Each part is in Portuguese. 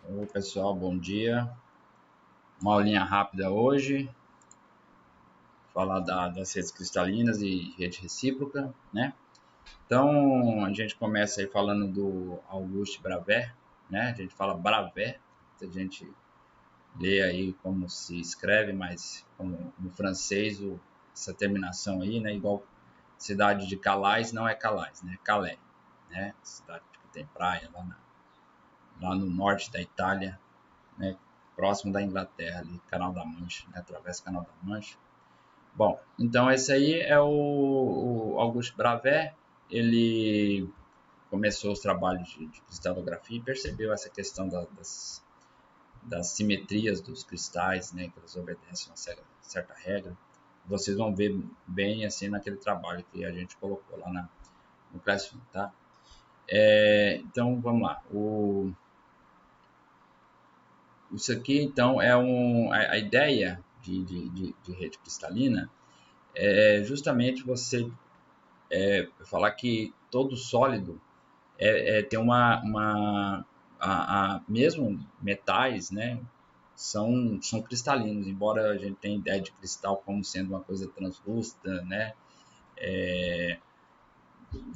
Oi, pessoal, bom dia. Uma aulinha rápida hoje, falar das redes cristalinas e rede recíproca, né? Então, a gente começa aí falando do Auguste Bravais, né? A gente fala Bravais, a gente lê aí como se escreve, mas como no francês, essa terminação aí, né? Igual cidade de Calais, não é Calais, né? Calais, né? Cidade que tem praia lá no norte da Itália, né, próximo da Inglaterra, ali, Canal da Mancha, né, através do Canal da Mancha. Bom, então esse aí é o Auguste Bravais. Ele começou os trabalhos de cristalografia e percebeu essa questão das simetrias dos cristais, né, que eles obedecem a uma certa regra. Vocês vão ver bem assim naquele trabalho que a gente colocou lá no Classroom, tá? Então vamos lá. Isso aqui, então, é a ideia de rede cristalina é justamente você falar que todo sólido tem mesmo metais, né, são cristalinos, embora a gente tenha ideia de cristal como sendo uma coisa translúcida, né,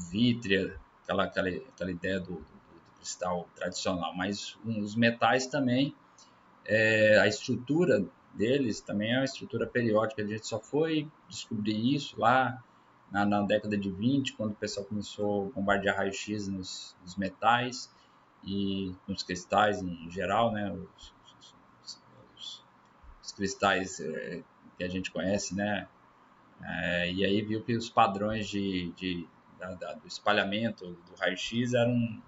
vítrea, aquela ideia do cristal tradicional, mas os metais também a estrutura deles também é uma estrutura periódica. A gente só foi descobrir isso lá na década de 20, quando o pessoal começou a bombardear raio-x nos metais e nos cristais em geral, né? Os cristais que a gente conhece, né? E aí viu que os padrões do espalhamento do raio-x eram um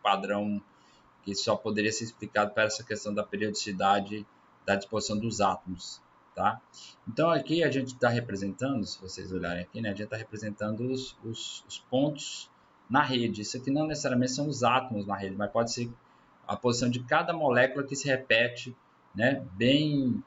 padrão que só poderia ser explicado para essa questão da periodicidade da disposição dos átomos, tá? Então aqui a gente está representando, se vocês olharem aqui, né, a gente está representando os pontos na rede. Isso aqui não necessariamente são os átomos na rede, mas pode ser a posição de cada molécula que se repete, né, bem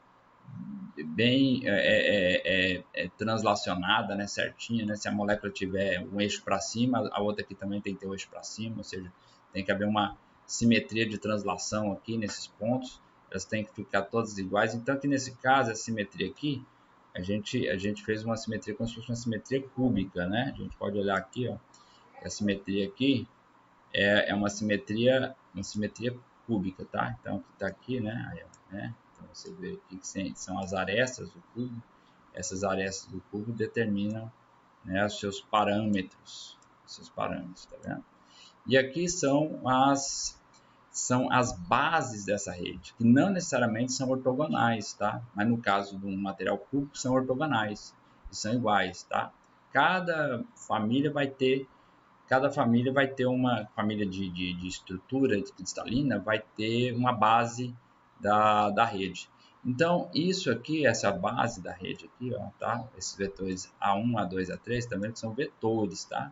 translacionada, né, certinha, né? Se a molécula tiver um eixo para cima, a outra aqui também tem que ter um eixo para cima, ou seja, tem que haver uma simetria de translação aqui nesses pontos, elas têm que ficar todas iguais. Então aqui nesse caso, a simetria aqui, a gente fez uma simetria como se fosse uma simetria cúbica, né? A gente pode olhar aqui, ó, a simetria aqui é uma simetria cúbica, tá? Então aqui tá aqui, né? Aí, né? Então você vê aqui que são as arestas do cubo. Essas arestas do cubo determinam, né, os seus parâmetros, tá vendo? E aqui são as bases dessa rede, que não necessariamente são ortogonais, tá? Mas no caso de um material cúbico são ortogonais e são iguais, tá? Cada família vai ter uma família de estrutura cristalina, vai ter uma base da rede. Então, isso aqui, essa base da rede aqui, ó, tá? Esses vetores A1, A2, A3, também são vetores, tá?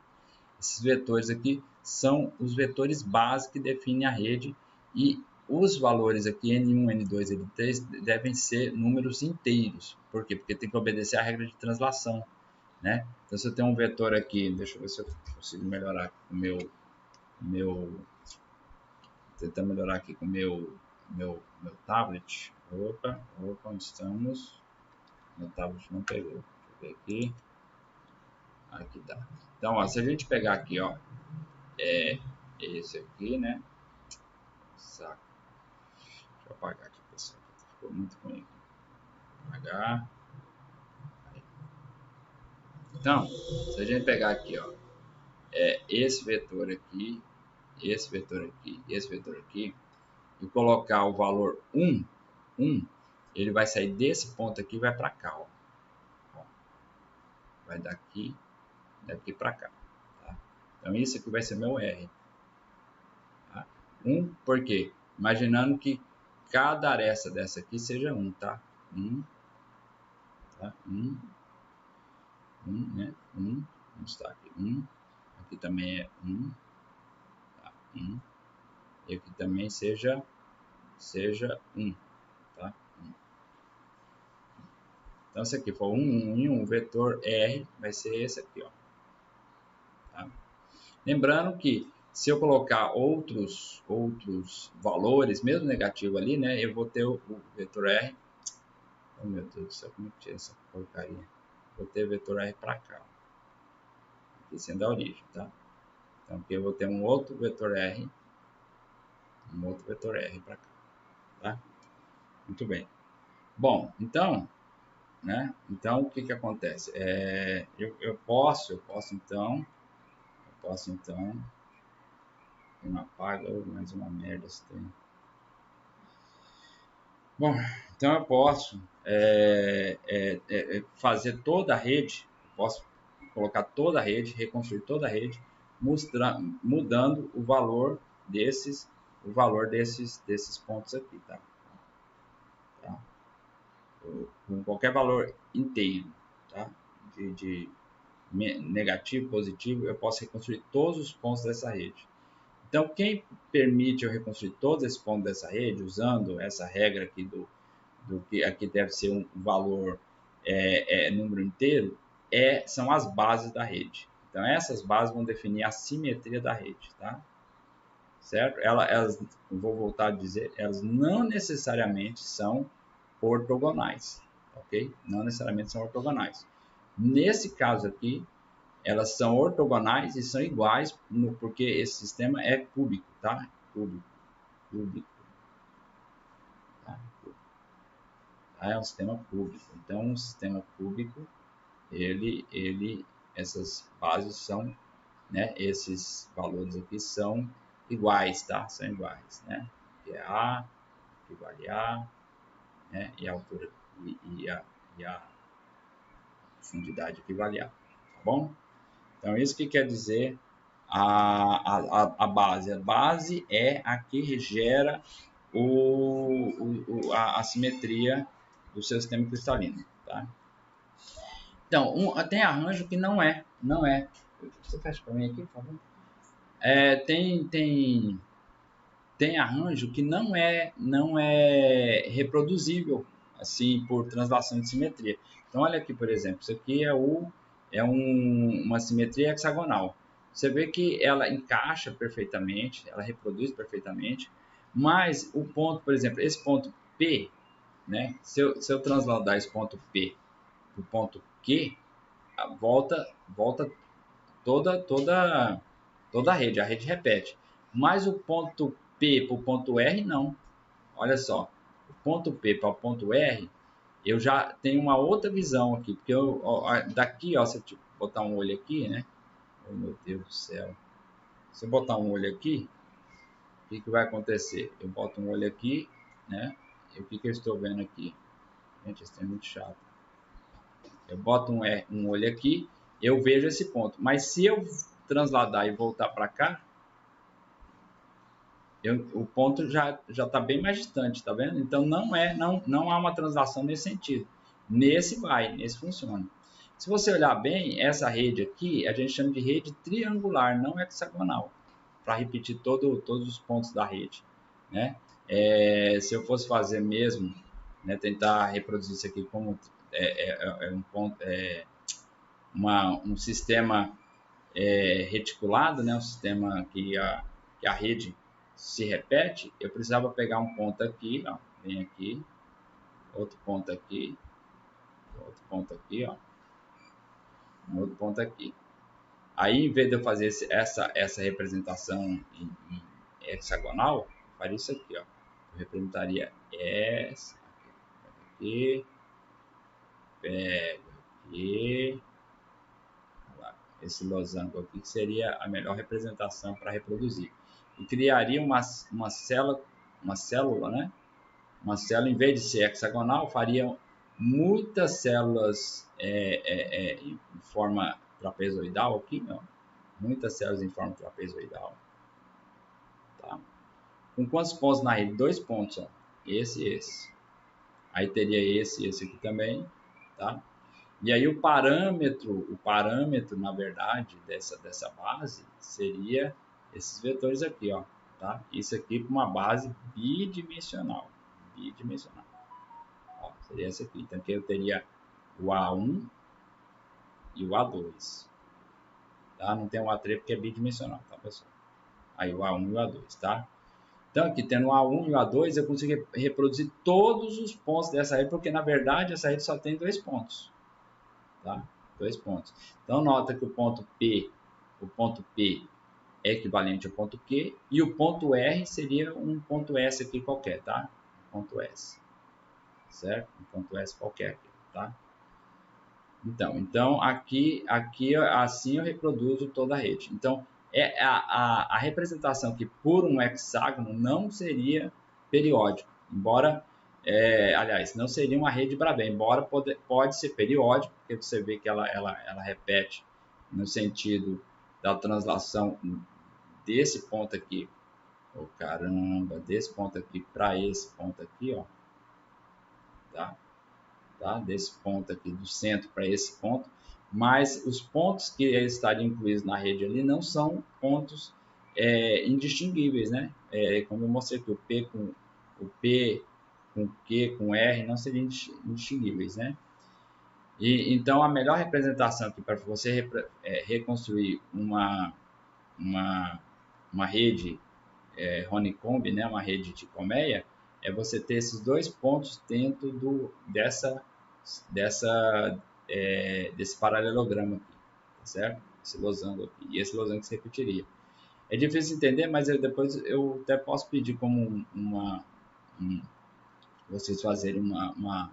Esses vetores aqui são os vetores básicos que definem a rede e os valores aqui, N1, N2, N3, devem ser números inteiros. Por quê? Porque tem que obedecer à regra de translação, né? Então, se eu tenho um vetor aqui, deixa eu ver se eu consigo melhorar o meu tentar melhorar aqui com o meu tablet. Opa, onde estamos? Meu tablet não pegou. Deixa eu ver aqui. Aqui tá. Então, ó, se a gente pegar aqui, ó, esse aqui, né? Saco. Deixa eu apagar aqui, pessoal. Ficou muito ruim aqui. Apagar. Aí. Então, se a gente pegar aqui, ó, esse vetor aqui, esse vetor aqui, esse vetor aqui, e colocar o valor 1, ele vai sair desse ponto aqui e vai para cá, ó. Vai daqui para cá, tá? Então isso aqui vai ser meu R, tá? 1, por quê? Imaginando que cada aresta dessa aqui seja 1, tá? 1, tá? 1, né? 1, vamos estar aqui, 1, aqui também é 1, tá? 1, e aqui também seja 1, tá? 1. Então, se aqui for 1, 1 e 1, o vetor R vai ser esse aqui, ó. Tá? Lembrando que se eu colocar outros valores, mesmo negativo ali, né, eu vou ter o vetor R. Oh, meu Deus do céu, como é que tira essa porcaria? Vou ter o vetor R para cá, aqui sendo a origem, tá? Então aqui eu vou ter um outro vetor R para cá, tá? Muito bem. Bom, então, né? Então o que que acontece? Eu posso então, não apaga mais uma merda se tem. Bom, então eu posso fazer toda a rede, posso colocar toda a rede, reconstruir toda a rede, mudando o valor desses pontos aqui, tá? Com qualquer valor inteiro, tá? De negativo, positivo, eu posso reconstruir todos os pontos dessa rede. Então, quem permite eu reconstruir todos esses pontos dessa rede, usando essa regra aqui do que aqui deve ser um valor número inteiro, são as bases da rede. Então, essas bases vão definir a simetria da rede, tá? Certo? Elas, vou voltar a dizer, elas não necessariamente são ortogonais, ok? Não necessariamente são ortogonais. Nesse caso aqui, elas são ortogonais e são iguais, porque esse sistema é cúbico, tá? Cúbico. Tá? É um sistema cúbico. Então, um sistema cúbico, essas bases são, né? Esses valores aqui são iguais, tá? São iguais, né? Que é A, que vale A, né? E a altura e a profundidade que vale A, tá bom? Então, isso que quer dizer a base. A base é a que gera a simetria do seu sistema cristalino, tá? Então, tem arranjo que não é. Você fecha para mim aqui, por favor? Tem arranjo que não é reproduzível assim por translação de simetria. Então, olha aqui, por exemplo, isso aqui uma simetria hexagonal. Você vê que ela encaixa perfeitamente, ela reproduz perfeitamente, mas o ponto, por exemplo, esse ponto P, né? Se eu transladar esse ponto P para o ponto Q, volta toda a rede repete. Mas o ponto P para o ponto R, não. Olha só, o ponto P para o ponto R, eu já tenho uma outra visão aqui, porque daqui, ó, se eu botar um olho aqui, né? Oh, meu Deus do céu. Se eu botar um olho aqui, o que vai acontecer? Eu boto um olho aqui, né? E o que eu estou vendo aqui? Gente, isso é muito chato. Eu boto um olho aqui, eu vejo esse ponto. Mas se eu transladar e voltar para cá, o ponto já está bem mais distante, tá vendo? Então não há uma translação nesse sentido. Nesse funciona. Se você olhar bem, essa rede aqui a gente chama de rede triangular, não hexagonal, para repetir todos os pontos da rede, né? Se eu fosse fazer mesmo, né, tentar reproduzir isso aqui como um ponto, um sistema reticulado, né, um sistema que a rede se repete, eu precisava pegar um ponto aqui, ó, vem aqui, outro ponto aqui, ó, um outro ponto aqui. Aí, em vez de eu fazer essa representação em hexagonal, eu faria isso aqui, ó. Eu representaria essa aqui, pego aqui, esse losango aqui, que seria a melhor representação para reproduzir. E criaria uma célula, né? Uma célula, em vez de ser hexagonal, faria muitas células em forma trapezoidal aqui, não. Muitas células em forma trapezoidal. Tá? Com quantos pontos na rede? 2 pontos, ó. Esse e esse. Aí teria esse e esse aqui também, tá? E aí o parâmetro, na verdade, dessa base seria esses vetores aqui, ó, tá? Isso aqui para uma base bidimensional. Ó, seria essa aqui. Então aqui eu teria o A1 e o A2. Tá? Não tem o A3 porque é bidimensional, tá, pessoal? aí o A1 e o A2, tá? Então, aqui tendo o A1 e o A2, eu consigo reproduzir todos os pontos dessa rede, porque na verdade essa rede só tem 2 pontos, tá? 2 pontos. Então, nota que o ponto P é equivalente ao ponto Q, e o ponto R seria um ponto S aqui qualquer, tá? Um ponto S, certo? Um ponto S qualquer aqui, tá? Então aqui assim eu reproduzo toda a rede. Então, a representação aqui por um hexágono não seria periódico, embora, aliás, não seria uma rede Brabant, embora pode ser periódico, porque você vê que ela repete no sentido da translação desse ponto aqui, oh, caramba, desse ponto aqui para esse ponto aqui, ó, tá? Desse ponto aqui do centro para esse ponto, mas os pontos que estariam incluídos na rede ali não são pontos indistinguíveis, né? Como eu mostrei aqui, o P com Q, com R não seriam indistinguíveis, né? E então a melhor representação aqui para você reconstruir uma rede honeycomb, né? Uma rede de colmeia, é você ter esses 2 pontos dentro desse paralelograma aqui, tá certo? Esse losango aqui, e esse losango se repetiria. É difícil entender, mas depois eu até posso pedir como vocês fazerem uma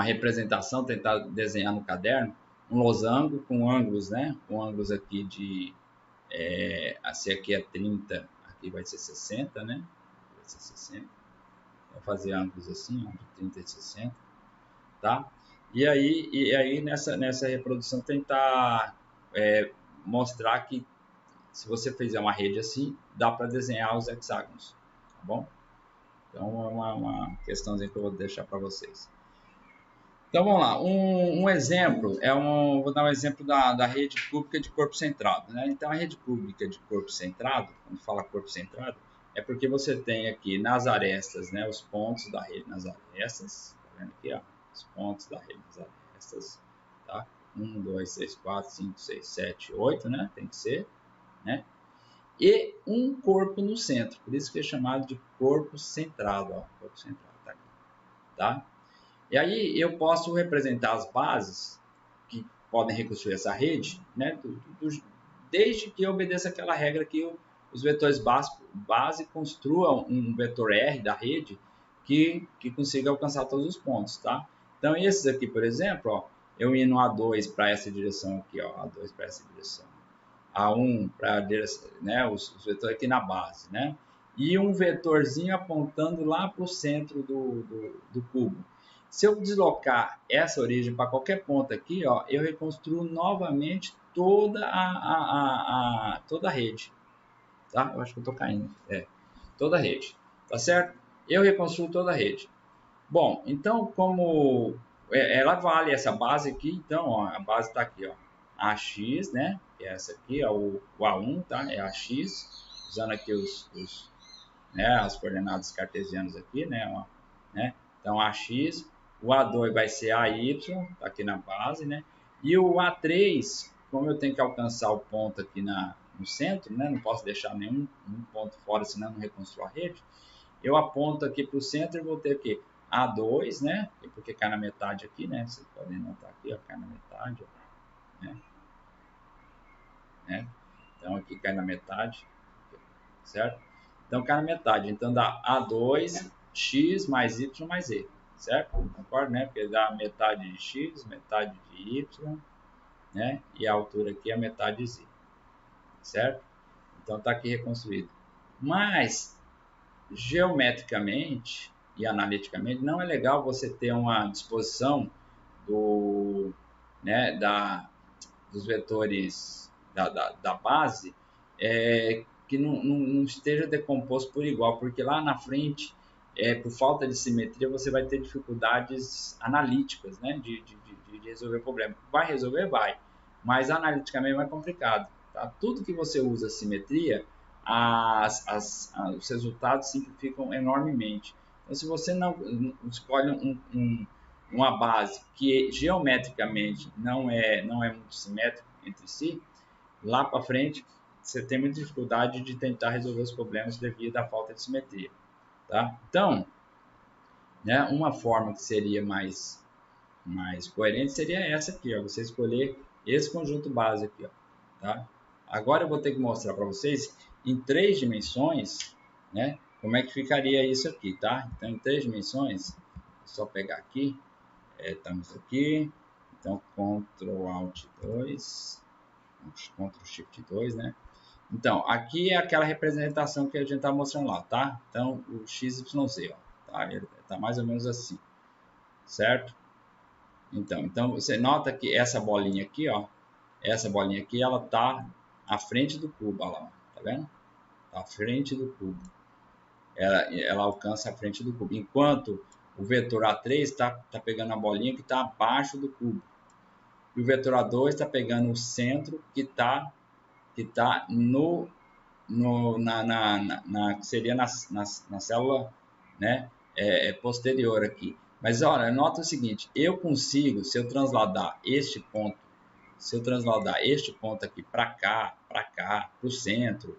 representação, tentar desenhar no caderno, um losango com ângulos, né? Com ângulos aqui de, assim aqui é 30, aqui vai ser 60, né? Vai ser 60. Vou fazer ângulos assim, ó, de 30 e 60, tá? E aí nessa reprodução tentar mostrar que se você fizer uma rede assim, dá para desenhar os hexágonos, tá bom? Então é uma questãozinha que eu vou deixar para vocês. Então vamos lá, um exemplo, vou dar um exemplo da rede cúbica de corpo centrado, né? Então a rede cúbica de corpo centrado, quando fala corpo centrado, é porque você tem aqui nas arestas, né, os pontos da rede nas arestas, tá vendo aqui, ó, os pontos da rede nas arestas, tá? 1, 2, 3, 4, 5, 6, 7, 8, né? Tem que ser, né? E um corpo no centro, por isso que é chamado de corpo centrado, ó, corpo centrado, tá aqui, tá? E aí eu posso representar as bases que podem reconstruir essa rede, né, desde que obedeça aquela regra que os vetores base construam um vetor R da rede que consiga alcançar todos os pontos, tá? Então esses aqui, por exemplo, ó, eu indo A2 para essa direção aqui, ó, A2 para essa direção, A1 para a direção, né, os vetores aqui na base, né? E um vetorzinho apontando lá para o centro do cubo. Se eu deslocar essa origem para qualquer ponto aqui, ó, eu reconstruo novamente toda toda a rede, tá? Eu acho que eu estou caindo, toda a rede, tá certo? Eu reconstruo toda a rede. Bom, então como ela vale essa base aqui, então ó, a base está aqui, ó, AX, né? Que é essa aqui, ó, o A1, tá? É AX, usando aqui as coordenadas cartesianas aqui, né? Ó, né? Então AX, o A2 vai ser AY, tá aqui na base, né? E o A3, como eu tenho que alcançar o ponto aqui no centro, né? Não posso deixar nenhum ponto fora, senão não reconstruo a rede. Eu aponto aqui para o centro e vou ter aqui A2, né? Porque cai na metade aqui, né? Vocês podem notar aqui, ó, cai na metade, ó, né? Então aqui cai na metade, certo? Então cai na metade. Então dá A2, X mais Y mais E, certo? Concorda, né? Porque dá metade de X, metade de Y, né? E a altura aqui é a metade de Z, certo? Então tá aqui reconstruído. Mas geometricamente e analiticamente não é legal você ter uma disposição dos vetores da base que não esteja decomposto por igual, porque lá na frente, por falta de simetria, você vai ter dificuldades analíticas, né, de resolver o problema. Vai resolver? Vai, mas analiticamente é mais complicado. Tá? Tudo que você usa simetria, os resultados simplificam enormemente. Então, se você não escolhe uma base que geometricamente não é muito simétrica entre si, lá para frente você tem muita dificuldade de tentar resolver os problemas devido à falta de simetria, tá? Então, né, uma forma que seria mais coerente seria essa aqui, ó, você escolher esse conjunto base aqui, ó, tá? Agora eu vou ter que mostrar para vocês em 3 dimensões, né, como é que ficaria isso aqui, tá? Então, em 3 dimensões, é só pegar aqui, estamos aqui, então Ctrl Alt 2, Ctrl Shift 2, né? Então, aqui é aquela representação que a gente está mostrando lá, tá? Então, o XYZ, ó, tá? Ele tá mais ou menos assim, certo? Então você nota que essa bolinha aqui, ó, essa bolinha aqui, ela tá à frente do cubo, olha lá, tá vendo? Tá à frente do cubo. Ela alcança a frente do cubo, enquanto o vetor A3 tá pegando a bolinha que está abaixo do cubo. E o vetor A2 está pegando o centro que tá que seria na célula, né, posterior aqui. Mas olha, nota o seguinte, eu consigo, se eu transladar este ponto aqui para cá, para o centro,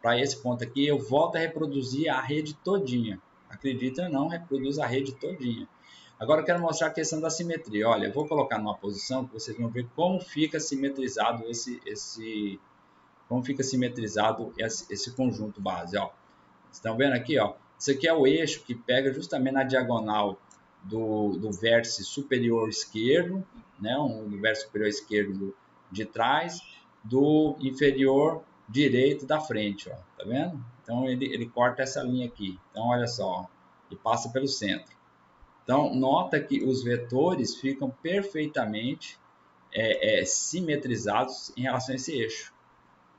para esse ponto aqui, eu volto a reproduzir a rede todinha. Acredita ou não, reproduz a rede todinha. Agora eu quero mostrar a questão da simetria. Olha, eu vou colocar numa posição que vocês vão ver como fica simetrizado esse conjunto base, ó. Estão vendo aqui, ó? Isso aqui é o eixo que pega justamente na diagonal do vértice superior esquerdo, né? Do vértice superior esquerdo de trás, do inferior direito da frente, ó. Tá vendo? Então ele corta essa linha aqui. Então olha só, ó, e passa pelo centro. Então nota que os vetores ficam perfeitamente simetrizados em relação a esse eixo.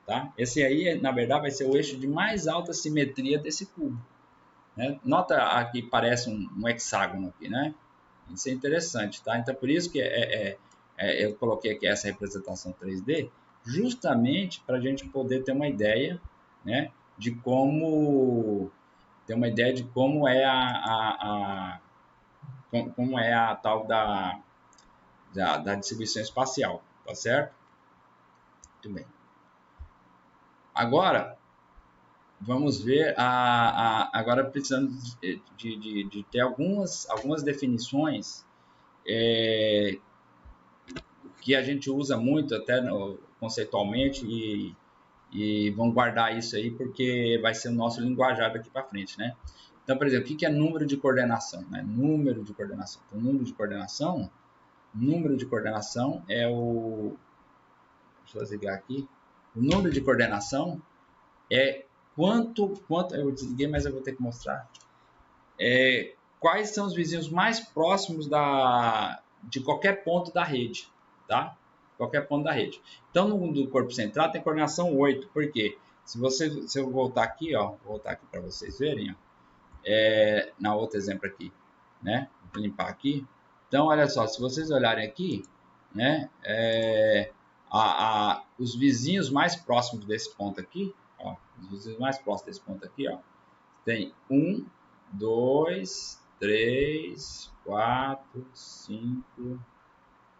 Tá? Esse aí, na verdade, vai ser o eixo de mais alta simetria desse cubo. Né? Nota aqui, parece um hexágono aqui, né? Isso é interessante, tá? Então, por isso que eu coloquei aqui essa representação 3D, justamente para a gente poder ter uma ideia, né? De como como é a tal da distribuição espacial, tá certo? Muito bem. Agora, vamos ver, agora precisamos de ter algumas definições que a gente usa muito até conceitualmente e vamos guardar isso aí porque vai ser o nosso linguajar daqui para frente, né? Então, por exemplo, o que é número de coordenação? Né? Número de coordenação. Então, número de coordenação é o... Deixa eu desligar aqui. O número de coordenação é quanto eu desliguei, mas eu vou ter que mostrar. Quais são os vizinhos mais próximos de qualquer ponto da rede, tá? Qualquer ponto da rede. Então, no do corpo central tem coordenação 8, por quê? Se eu voltar aqui, ó, vou voltar aqui para vocês verem, ó, na outro exemplo aqui, né? Vou limpar aqui. Então, olha só, se vocês olharem aqui, né? Os vizinhos mais próximos desse ponto aqui, ó, os vizinhos mais próximos desse ponto aqui, ó, tem 1, 2, 3, 4, 5,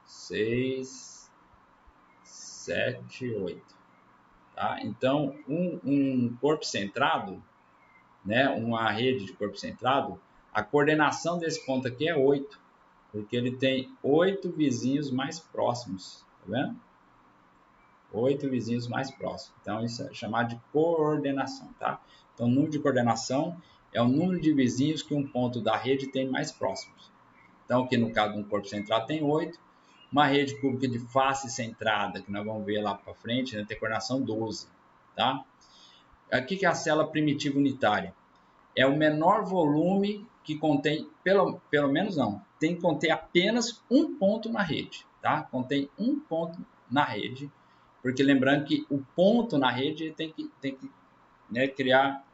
6, 7, 8. Tá? Então, um corpo centrado, né, uma rede de corpo centrado, a coordenação desse ponto aqui é 8, porque ele tem 8 vizinhos mais próximos, tá vendo? 8 vizinhos mais próximos. Então, isso é chamado de coordenação, tá? Então, o número de coordenação é o número de vizinhos que um ponto da rede tem mais próximos. Então, aqui no caso de um corpo centrado tem 8. Uma rede cúbica de face centrada, que nós vamos ver lá para frente, né, tem coordenação 12, tá? Aqui que é a célula primitiva unitária. É o menor volume que contém, pelo menos não, tem que conter apenas um ponto na rede, tá? Contém um ponto na rede, porque lembrando que o ponto na rede tem que né, criar,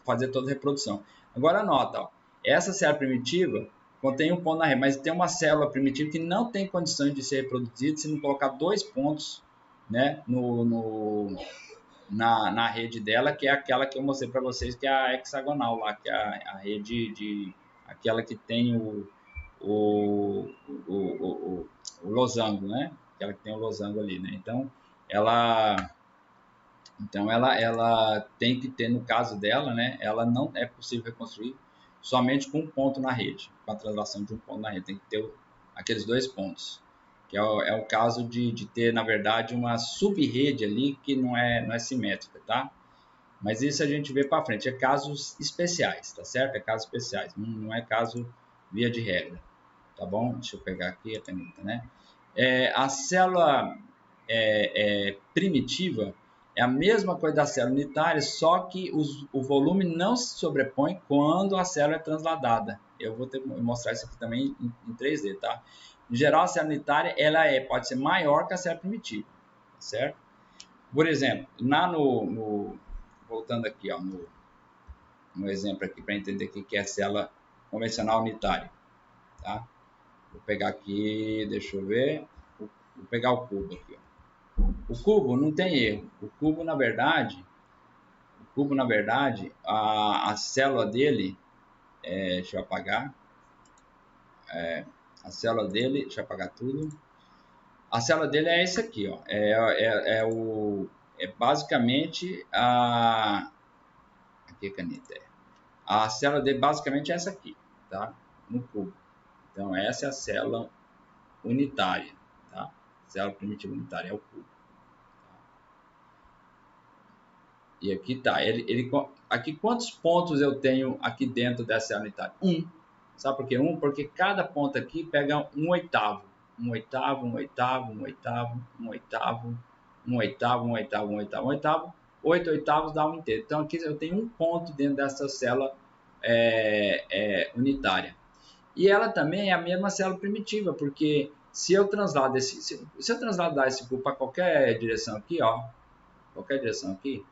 fazer toda a reprodução. Agora anota, ó, essa célula primitiva contém um ponto na rede, mas tem uma célula primitiva que não tem condições de ser reproduzida se não colocar 2 pontos, né, na rede dela, que é aquela que eu mostrei para vocês, que é a hexagonal lá, que é a rede aquela que tem o losango, né? Aquela que tem o losango ali, né? Então, ela Então, ela tem que ter, no caso dela, né, ela não é possível reconstruir somente com um ponto na rede, com a translação de um ponto na rede. Tem que ter aqueles dois pontos, que é o caso de ter, na verdade, uma sub-rede ali que não é simétrica, tá? Mas isso a gente vê para frente, é casos especiais, tá certo? É casos especiais, não é caso via de regra, tá bom? Deixa eu pegar aqui a caneta, né? A célula primitiva é a mesma coisa da célula unitária, só que o volume não se sobrepõe quando a célula é transladada. Eu vou mostrar isso aqui também em 3D, tá? Em geral, a célula unitária pode ser maior que a célula primitiva, certo? Por exemplo, voltando aqui, ó, no exemplo aqui para entender o que é a célula convencional unitária, tá? Vou pegar aqui, deixa eu ver, vou pegar o cubo aqui, ó. O cubo não tem erro. O cubo, na verdade, a célula dele, deixa eu apagar, a célula dele, deixa eu apagar tudo. A célula dele é esse aqui, ó. É basicamente aqui a caneta A célula dele basicamente é essa aqui, tá? No cubo. Então essa é a célula unitária, tá? Célula primitiva unitária é o cubo. E aqui tá. Aqui quantos pontos eu tenho aqui dentro dessa célula unitária? Sabe por que Porque cada ponto aqui pega um oitavo. Um oitavo, um oitavo, um oitavo, um oitavo, um oitavo, um oitavo, um oitavo, um oitavo. 8 oitavos dá um inteiro. Então aqui eu tenho um ponto dentro dessa célula unitária. E ela também é a mesma célula primitiva, porque se eu transladar esse cubo para qualquer direção aqui, ó, qualquer direção aqui,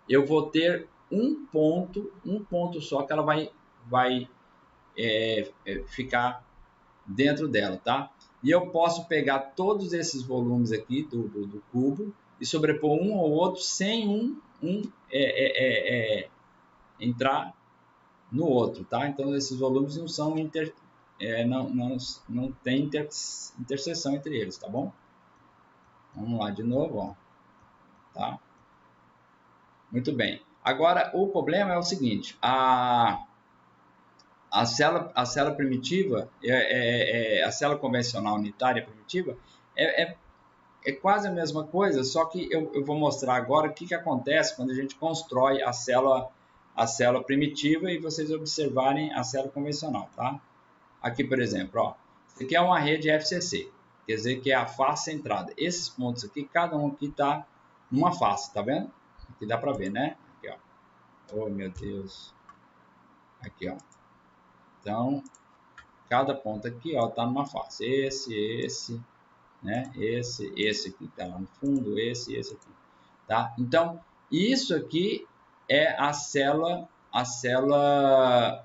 eu vou ter um ponto só que ela vai ficar dentro dela, tá? E eu posso pegar todos esses volumes aqui do cubo e sobrepor um ou outro sem entrar no outro, tá? Então esses volumes não são não tem interseção entre eles, tá bom? Vamos lá de novo, ó, tá? Muito bem. Agora o problema é o seguinte: a célula primitiva, a célula convencional unitária primitiva, é quase a mesma coisa, só que eu vou mostrar agora o que acontece quando a gente constrói a célula primitiva e vocês observarem a célula convencional, tá? Aqui, por exemplo, ó, isso aqui é uma rede FCC, quer dizer que é a face centrada. Esses pontos aqui, cada um aqui está numa face, tá vendo? Aqui dá para ver, né? Aqui, ó. Oh, meu Deus. Aqui, ó. Então, cada ponto aqui, ó, tá numa face. Esse, né? Esse aqui tá lá no fundo, esse aqui, tá? Então, isso aqui é a célula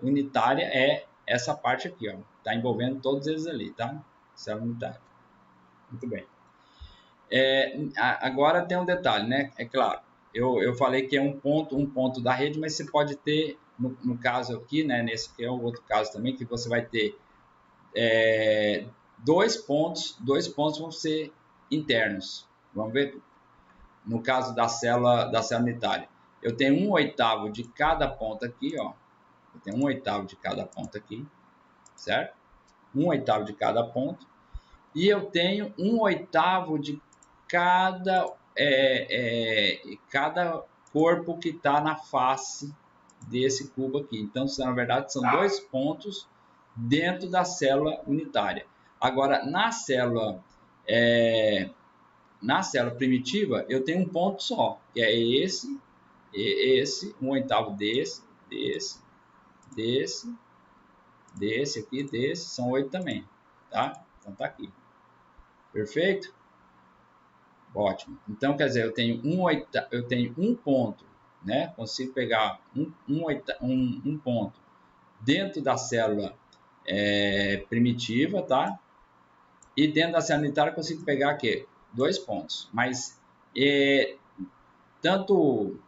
unitária, é essa parte aqui, ó. Tá envolvendo todos eles ali, tá? Célula unitária. Muito bem. Agora tem um detalhe, né? É claro, eu falei que é um ponto da rede, mas você pode ter, no caso aqui, né? Nesse que é o outro caso também, que você vai ter dois pontos vão ser internos. Vamos ver? No caso da célula unitária, eu tenho um oitavo de cada ponta aqui, ó. Eu tenho um oitavo de cada ponta aqui, certo? Um oitavo de cada ponto. E eu tenho um oitavo de cada corpo que está na face desse cubo aqui. Então, na verdade, são dois pontos dentro da célula unitária. Agora, na célula primitiva, eu tenho um ponto só, que é esse, um oitavo desse aqui, desse, são 8 também, tá? Então tá aqui. Perfeito? Ótimo. Então, quer dizer, eu tenho um ponto, né? Consigo pegar um ponto dentro da célula primitiva, tá? E dentro da célula unitária eu consigo pegar aqui 2 pontos. Mas tanto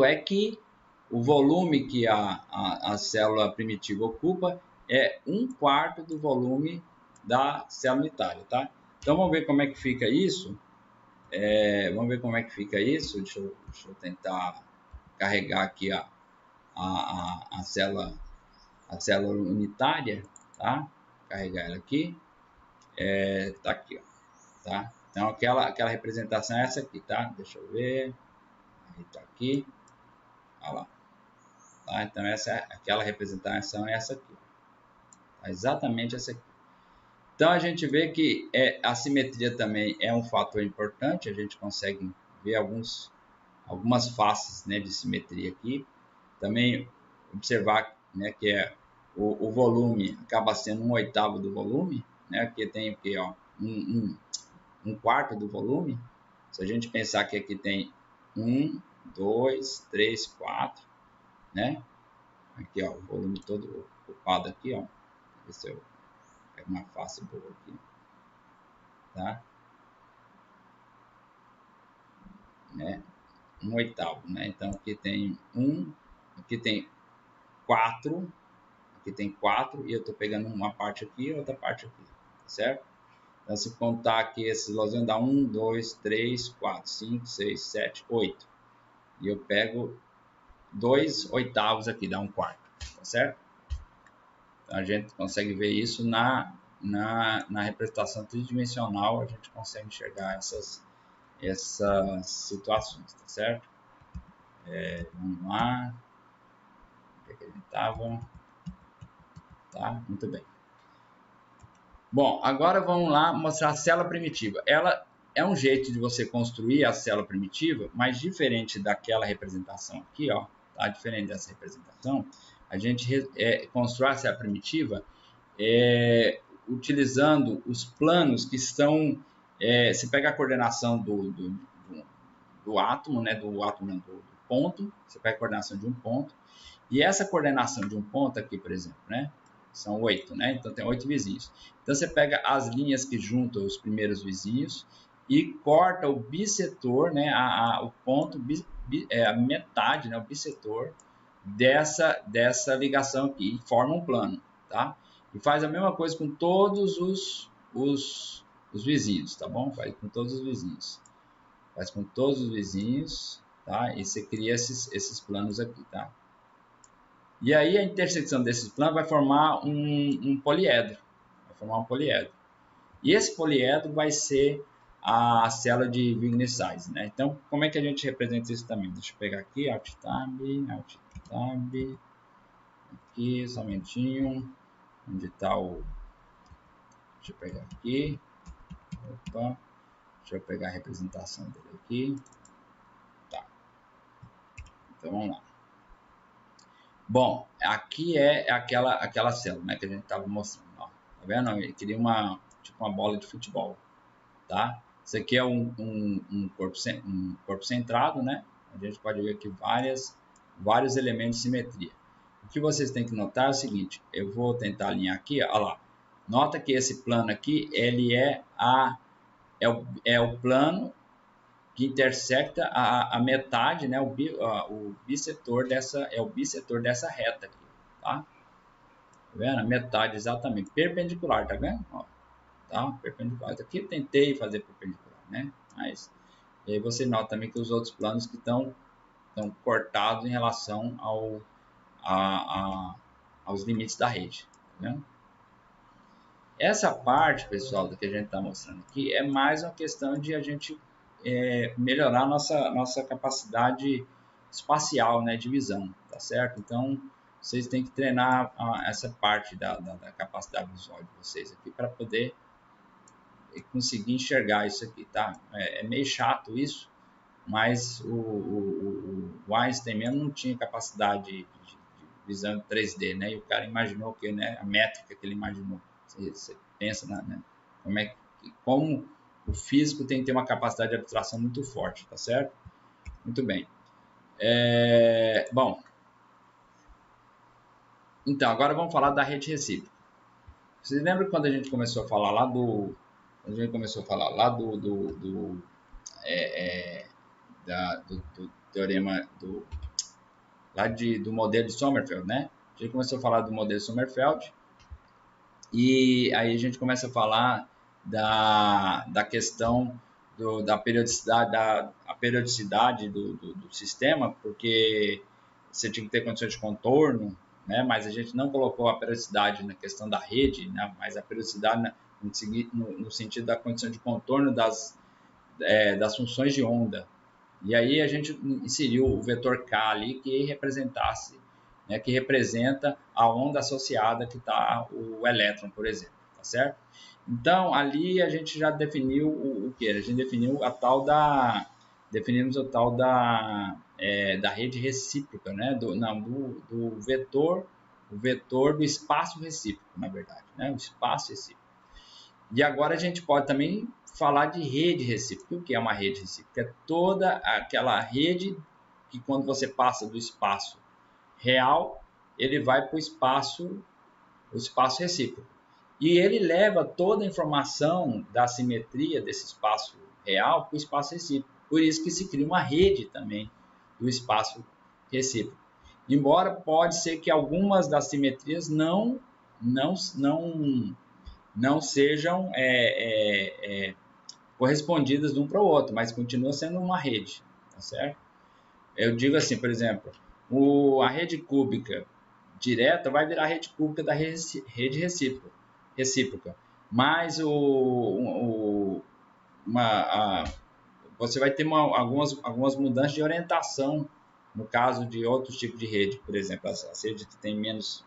é que o volume que a célula primitiva ocupa é 1/4 do volume da célula unitária, tá? Então vamos ver como é que fica isso Vamos ver como é que fica isso. Deixa eu tentar carregar aqui a célula unitária, tá? Carregar ela aqui. Tá aqui, ó, tá? Então aquela representação é essa aqui, tá? Deixa eu ver. Aí tá aqui. Olha lá. Tá? Então aquela representação é essa aqui. Tá? Exatamente essa aqui. Então a gente vê que a simetria também é um fator importante. A gente consegue ver algumas faces, né, de simetria aqui. Também observar, né, que o volume acaba sendo 1/8 do volume, né, porque tem aqui, ó, um quarto do volume. Se a gente pensar que aqui tem 1, 2, 3, 4, né? Aqui, ó, o volume todo ocupado aqui, ó. Ver se eu pego uma face boa aqui, tá? Né? 1/8, né? Então aqui tem aqui tem 4, aqui tem 4 e eu tô pegando uma parte aqui e outra parte aqui, tá certo? Então se contar aqui esses losanhos dá 1, 2, 3, 4, 5, 6, 7, 8. E eu pego 2/8 aqui, dá um quarto, tá certo? Então a gente consegue ver isso na representação tridimensional, a gente consegue enxergar essas situações, tá certo? Vamos lá, onde é que a gente estava? Tá, muito bem. Bom, agora vamos lá mostrar a célula primitiva. Ela é um jeito de você construir a célula primitiva, mas diferente daquela representação aqui, ó, tá? Diferente dessa representação, a gente constrói a célula primitiva utilizando os planos que estão... você pega a coordenação do átomo, né? Do ponto, você pega a coordenação de um ponto, e essa coordenação de um ponto aqui, por exemplo, né? São 8, né? Então tem 8 vizinhos. Então você pega as linhas que juntam os primeiros vizinhos e corta o bissetor, né? O ponto, a metade, né? O bissetor dessa ligação aqui e forma um plano, tá? E faz a mesma coisa com todos os vizinhos, tá bom? Faz com todos os vizinhos. Faz com todos os vizinhos, tá? E você cria esses planos aqui, tá? E aí a intersecção desses planos vai formar um poliedro. Vai formar um poliedro. E esse poliedro vai ser a célula de Wigner-Seitz, né? Então, como é que a gente representa isso também? Deixa eu pegar aqui, Alt Tab, aqui, somentinho. Onde está o... Deixa eu pegar aqui. Opa. Deixa eu pegar a representação dele aqui. Tá. Então, vamos lá. Bom, aqui é aquela célula, né, que a gente estava mostrando. Ó. Tá vendo? Ele queria uma bola de futebol. Tá? Isso aqui é um corpo centrado, né? A gente pode ver aqui vários elementos de simetria. O que vocês têm que notar é o seguinte, eu vou tentar alinhar aqui, ó lá. Nota que esse plano aqui, ele é o plano que intersecta a metade, né? O bissetor dessa reta aqui, tá? Tá vendo? A metade exatamente perpendicular, tá vendo? Ó, tá? Perpendicular. Aqui eu tentei fazer perpendicular, né? Mas e aí você nota também que os outros planos que estão cortados em relação aos limites da rede, tá vendo? Essa parte, pessoal, do que a gente está mostrando aqui é mais uma questão de a gente melhorar nossa capacidade espacial, né, de visão, tá certo? Então, vocês têm que treinar essa parte da capacidade visual de vocês aqui para poder conseguir enxergar isso aqui, tá? É meio chato isso, mas o Einstein mesmo não tinha capacidade de visão 3D, né? E o cara imaginou que, né, a métrica que ele imaginou. Você pensa, né? Como o físico tem que ter uma capacidade de abstração muito forte, tá certo? Muito bem. Bom, então agora vamos falar da rede recíproca. Vocês lembram quando a gente começou a falar lá do teorema do modelo de Sommerfeld, né? A gente começou a falar do modelo de Sommerfeld e aí a gente começa a falar da questão da periodicidade, a periodicidade do sistema, porque você tinha que ter condições de contorno, né? Mas a gente não colocou a periodicidade na questão da rede, né? Mas a periodicidade no sentido da condição de contorno das funções de onda. E aí a gente inseriu o vetor K ali que representasse, né, que representa a onda associada que está o elétron, por exemplo, tá certo? Então ali a gente já definiu o que? A gente definiu definimos o tal da rede recíproca, né? Do vetor, o vetor do espaço recíproco, na verdade, né? O espaço recíproco. E agora a gente pode também falar de rede recíproca. O que é uma rede recíproca? É toda aquela rede que quando você passa do espaço real, ele vai para o espaço recíproco. E ele leva toda a informação da simetria desse espaço real para o espaço recíproco. Por isso que se cria uma rede também do espaço recíproco. Embora pode ser que algumas das simetrias não sejam correspondidas de um para o outro, mas continua sendo uma rede, tá certo? Eu digo assim, por exemplo, a rede cúbica direta vai virar a rede cúbica da rede recíproca, mas você vai ter algumas mudanças de orientação no caso de outros tipos de rede, por exemplo, as redes que tem menos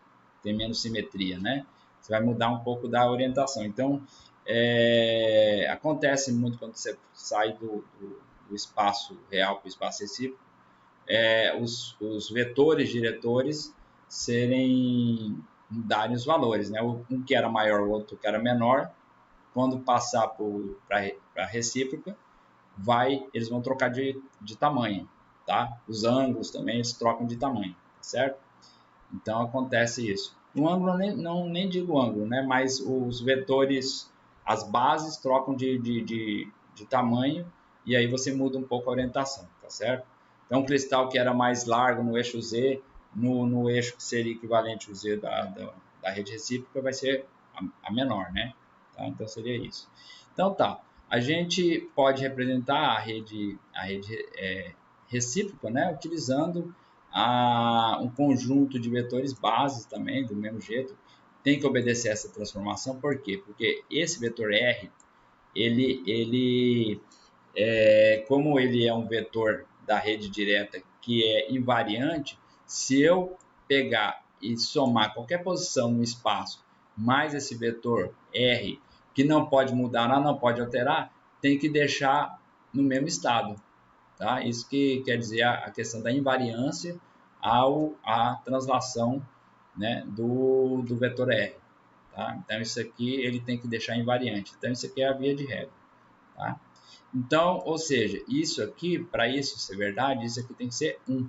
simetria, né? Você vai mudar um pouco da orientação. Então, acontece muito quando você sai do espaço real para o espaço recíproco, os vetores diretores mudarem os valores, né? Um que era maior, o outro que era menor, quando passar para a recíproca, eles vão trocar de tamanho, tá? Os ângulos também eles trocam de tamanho, certo? Então acontece isso. No ângulo nem digo ângulo, né? Mas os vetores, as bases trocam de tamanho e aí você muda um pouco a orientação, tá certo? Então, um cristal que era mais largo no eixo Z, no eixo que seria equivalente ao Z da rede recíproca, vai ser a menor, né? Tá? Então, seria isso. Então, tá. A gente pode representar a rede recíproca, né? Utilizando um conjunto de vetores bases também, do mesmo jeito. Tem que obedecer essa transformação. Por quê? Porque esse vetor R, como ele é um vetor da rede direta que é invariante, se eu pegar e somar qualquer posição no espaço mais esse vetor R, que não pode mudar, não pode alterar, tem que deixar no mesmo estado. Tá? Isso que quer dizer a questão da invariância à translação, né, do vetor R. Tá? Então, isso aqui ele tem que deixar invariante. Então, isso aqui é a via de regra. Tá? Então, ou seja, isso aqui, para isso ser verdade, isso aqui tem que ser 1,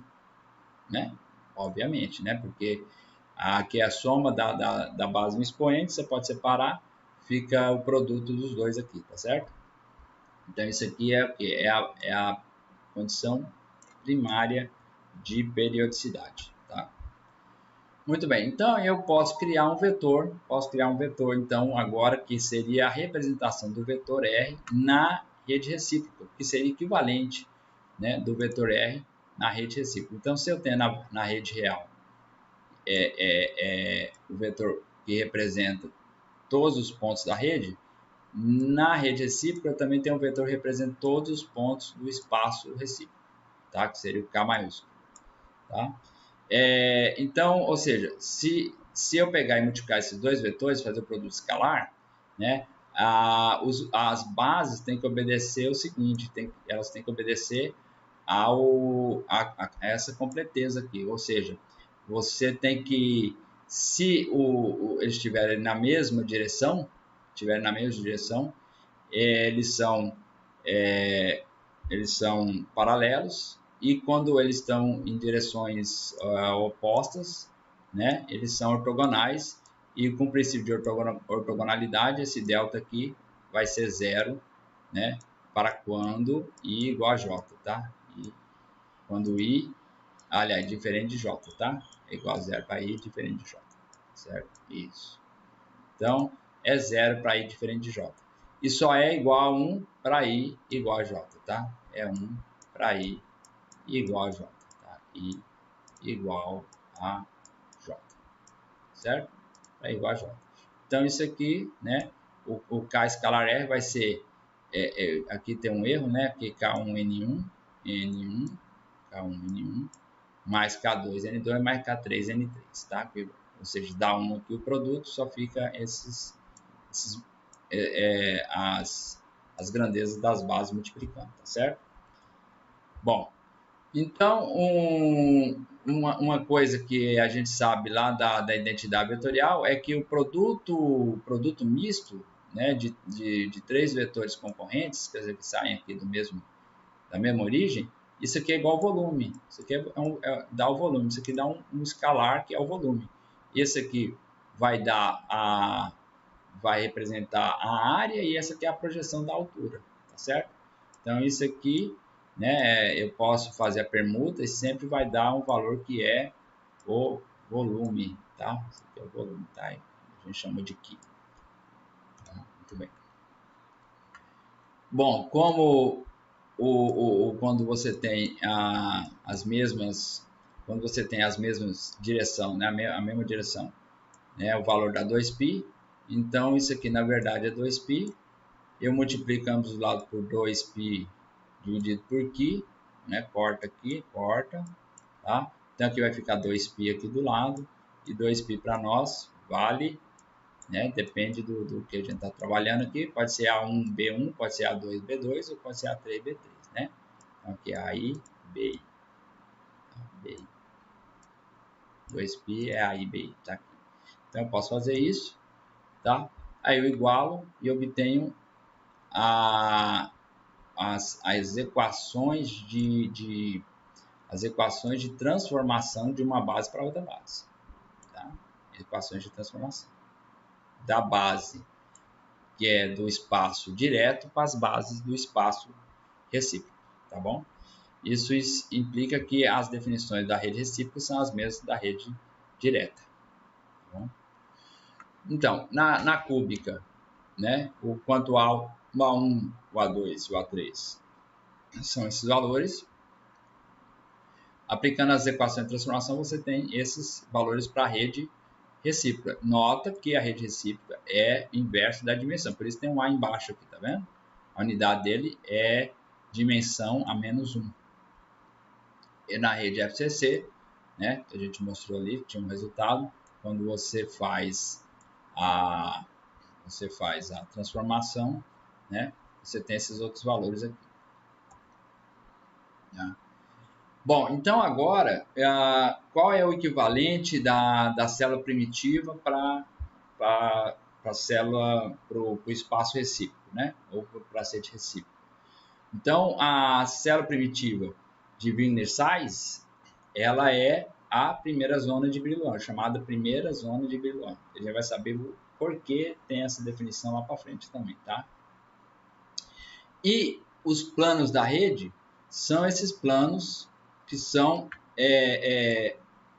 né? Obviamente, né? Porque aqui é a soma da base no expoente, você pode separar, fica o produto dos dois aqui, tá certo? Então, isso aqui é o quê? É a condição primária de periodicidade, tá? Muito bem, então eu posso criar um vetor, então agora que seria a representação do vetor R na rede recíproca, que seria equivalente, né, do vetor R na rede recíproca. Então, se eu tenho na rede real o vetor que representa todos os pontos da rede, na rede recíproca eu também tenho um vetor que representa todos os pontos do espaço recíproco, tá? Que seria o K maiúsculo, tá? Então, ou seja, se eu pegar e multiplicar esses dois vetores, fazer o produto escalar, né, as bases têm que obedecer o seguinte, elas têm que obedecer a essa completeza aqui, ou seja, você tem que, se eles estiverem na mesma direção, eles são paralelos, e quando eles estão em direções opostas, né, eles são ortogonais, e com o princípio de ortogonalidade, esse delta aqui vai ser zero, né, para quando i igual a j, tá? E quando i, aliás, diferente de j, tá? É igual a zero para i diferente de j, certo? Isso. Então, é zero para i diferente de j. e só é igual a 1 para I igual a J, tá? É 1 para I igual a J, tá? I igual a J, certo? Para I igual a J. Então, isso aqui, né? O K escalar R vai ser, aqui tem um erro, né? Aqui K1N1, N1, K1N1, mais K2N2 mais K3N3, tá? Ou seja, dá 1 aqui o produto, só fica as grandezas das bases multiplicando, tá certo? Bom, então uma coisa que a gente sabe lá da identidade vetorial é que o produto misto, né, de três vetores concorrentes, quer dizer, que saem aqui da mesma origem, isso aqui é igual ao volume. Isso aqui dá o volume. Isso aqui dá um escalar, que é o volume. Esse aqui vai representar a área, e essa aqui é a projeção da altura, tá certo? Então, isso aqui, né, eu posso fazer a permuta e sempre vai dar um valor que é o volume, tá? Esse aqui é o volume, tá? A gente chama de Q. Tá? Muito bem. Bom, como quando você tem as mesmas direção, né, a mesma direção, né, o valor dá 2π, então isso aqui na verdade é 2π, eu multiplico ambos os lados por 2π dividido por Q, né, corta aqui, corta, tá? Então aqui vai ficar 2π aqui do lado, e 2π para nós vale, né, depende do que a gente está trabalhando aqui, pode ser A1B1, pode ser A2B2 ou pode ser A3B3, né? Então aqui é AI, BI, BI. 2π é AI, BI, tá aqui. Então eu posso fazer isso, tá? Aí eu igualo e obtenho as equações de transformação de uma base para outra base, tá? Equações de transformação da base que é do espaço direto para as bases do espaço recíproco, tá bom? Isso implica que as definições da rede recíproca são as mesmas da rede direta, tá bom? Então, na cúbica, né, o quanto A1, o A2 e o A3 são esses valores. Aplicando as equações de transformação, você tem esses valores para a rede recíproca. Nota que a rede recíproca é inverso da dimensão, por isso tem um A embaixo aqui, tá vendo? A unidade dele é dimensão a menos 1. E na rede FCC, né, que a gente mostrou ali, tinha um resultado, quando você faz a transformação, né, você tem esses outros valores aqui. Né? Bom, então agora, qual é o equivalente da célula primitiva para a célula, para o espaço recíproco, né? Ou para a sede recíproca? Então, a célula primitiva de Wigner-Sais, ela é a primeira zona de Brillouin, chamada primeira zona de Brillouin. A gente vai saber o porquê tem essa definição lá para frente também, tá? E os planos da rede são esses planos que são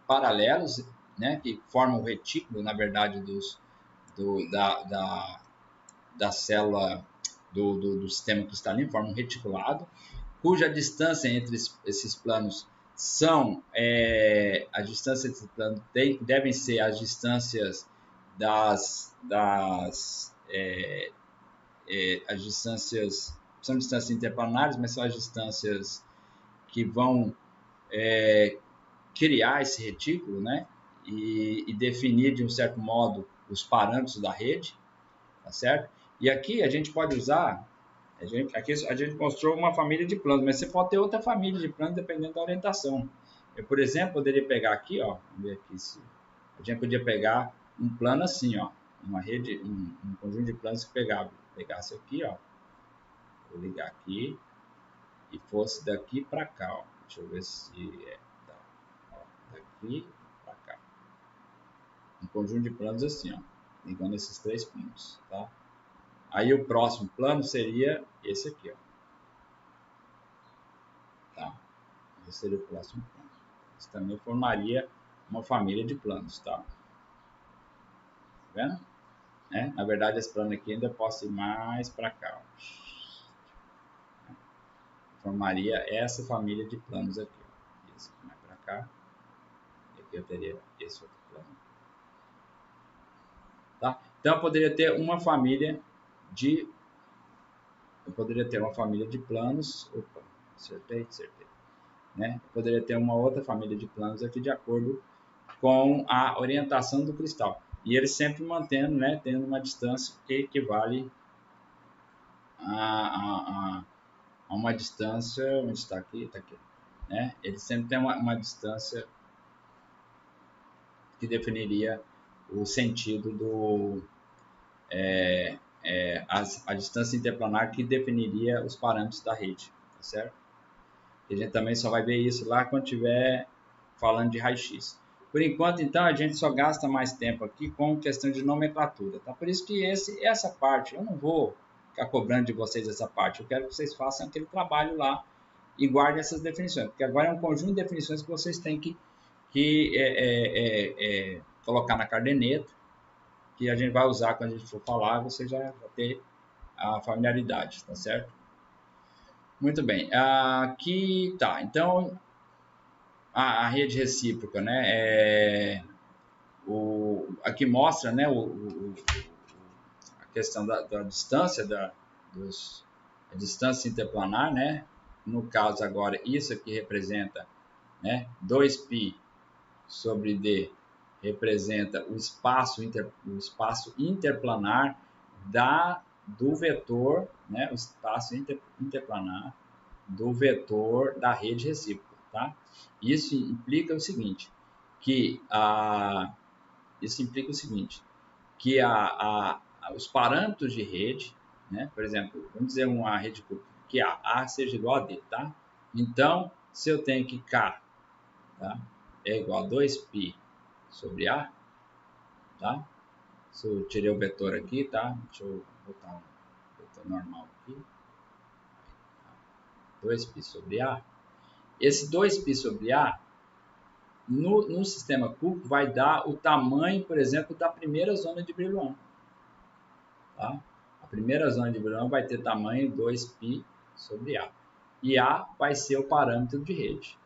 paralelos, né, que formam o retículo, na verdade, da célula do sistema cristalino, formam um reticulado, cuja distância entre esses planos são, a distância entre esses planos devem ser as distâncias as distâncias, são distâncias interplanares, mas são as distâncias que vão criar esse retículo, né? E definir de um certo modo os parâmetros da rede, tá certo? E aqui a gente pode usar, aqui a gente mostrou uma família de planos, mas você pode ter outra família de planos dependendo da orientação. Eu, por exemplo, poderia pegar aqui, ó, vamos ver aqui se a gente podia pegar um plano assim, ó, uma rede, um conjunto de planos que pegasse aqui, ó, vou ligar aqui e fosse daqui para cá, ó. Deixa eu ver se daqui para cá. Um conjunto de planos assim, ó, ligando esses três pontos, tá? Aí o próximo plano seria esse aqui, ó. Tá? Esse seria o próximo plano. Isso também formaria uma família de planos, tá? Tá vendo? né? Na verdade, esse plano aqui ainda posso ir mais para cá, ó. Formaria essa família de planos aqui, ó. Esse aqui mais para cá, e aqui eu teria esse outro plano. Tá? Então, eu poderia ter uma família de planos. Opa, acertei. Né? Eu poderia ter uma outra família de planos aqui de acordo com a orientação do cristal. E ele sempre mantendo, né, tendo uma distância que equivale a uma distância, onde está aqui, está aqui, né? Ele sempre tem uma distância que definiria o sentido do a distância interplanar que definiria os parâmetros da rede, tá certo? E a gente também só vai ver isso lá quando estiver falando de raio-x. Por enquanto, então, a gente só gasta mais tempo aqui com questão de nomenclatura, tá? Por isso que essa parte, eu não vou ficar cobrando de vocês essa parte, eu quero que vocês façam aquele trabalho lá e guardem essas definições, porque agora é um conjunto de definições que vocês têm que colocar na caderneta, que a gente vai usar quando a gente for falar, você já vai ter a familiaridade, tá certo? Muito bem, aqui tá, então a rede recíproca, né, aqui mostra, né, a questão da distância, a distância interplanar, né, no caso agora, isso aqui representa, né, 2π sobre d representa o espaço interplanar do vetor, né, o espaço interplanar do vetor da rede recíproca, tá? Isso implica o seguinte, que os parâmetros de rede, né, por exemplo, vamos dizer uma rede que A seja igual a D, tá? Então, se eu tenho que K, tá, é igual a 2π sobre A, tá? Se eu tirei o vetor aqui, tá? Deixa eu botar um vetor normal aqui. 2π sobre A. Esse 2π sobre A, no sistema cúbico, vai dar o tamanho, por exemplo, da primeira zona de Brillouin. Tá? A primeira zona de Brillouin vai ter tamanho 2π sobre A. E A vai ser o parâmetro de rede.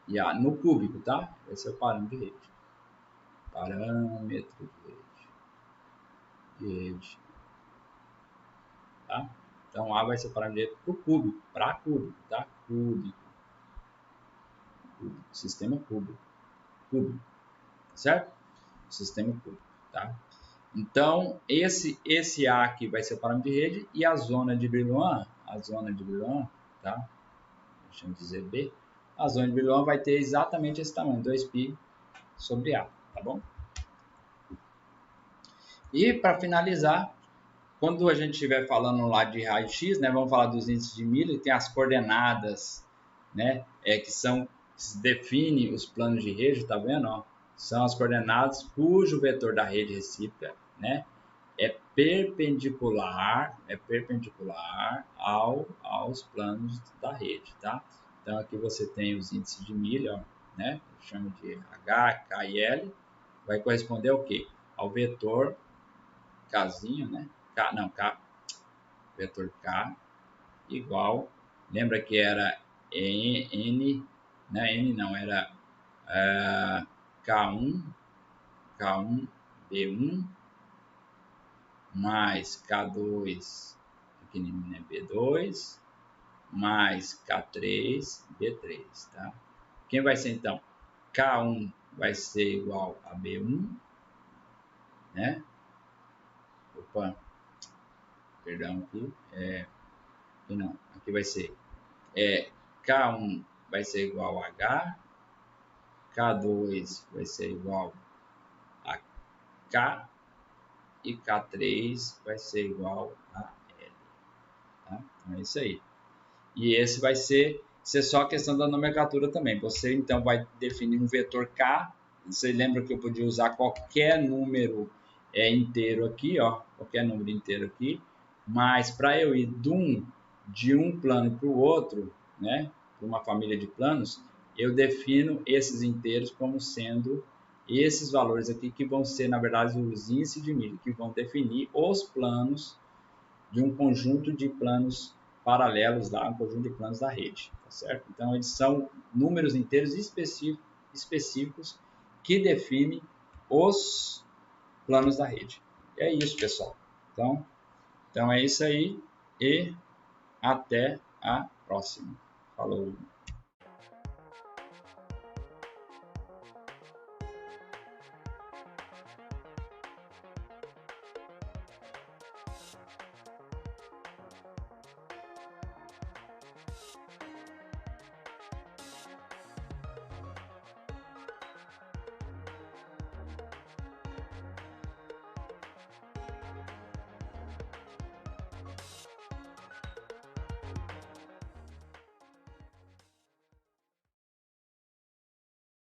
E A no cúbico, tá? Vai ser o parâmetro de rede. Parâmetro de rede. Tá? Então, A vai ser o parâmetro de rede para o cúbico, para cúbico, tá? Cúbico. Sistema cúbico. Certo? Sistema cúbico, tá? Então, esse A aqui vai ser o parâmetro de rede e a zona de Brillouin, tá? Deixa eu dizer B. A zona de Brillouin vai ter exatamente esse tamanho, 2π sobre A, tá bom? E para finalizar, quando a gente estiver falando lá de raio-x, né, vamos falar dos índices de Miller, tem as coordenadas, né, que define os planos de rede, tá vendo? Ó? São as coordenadas cujo vetor da rede recíproca, né, é perpendicular aos planos da rede, tá? Então aqui você tem os índices de Miller, ó, né? Eu chamo de H, K e L, vai corresponder ao quê? Ao vetor Kzinho, né? Vetor K igual, lembra que era N, né? N não, era K1, B1, mais K2, pequenininho, né? B2, mais K3, B3, tá? Quem vai ser então? K1 vai ser igual a B1, né? Opa, perdão aqui, não, aqui vai ser K1 vai ser igual a H, K2 vai ser igual a K e K3 vai ser igual a L, tá? Então é isso aí. E esse vai ser só a questão da nomenclatura também. Você então vai definir um vetor K. Você lembra que eu podia usar qualquer número inteiro aqui, ó, qualquer número inteiro aqui, mas para eu ir de um plano para o outro, né, para uma família de planos, eu defino esses inteiros como sendo esses valores aqui que vão ser, na verdade, os índices de milho, que vão definir os planos de um conjunto de planos paralelos lá, um conjunto de planos da rede, tá certo? Então, eles são números inteiros específicos que definem os planos da rede. E é isso, pessoal. Então é isso aí e até a próxima. Falou!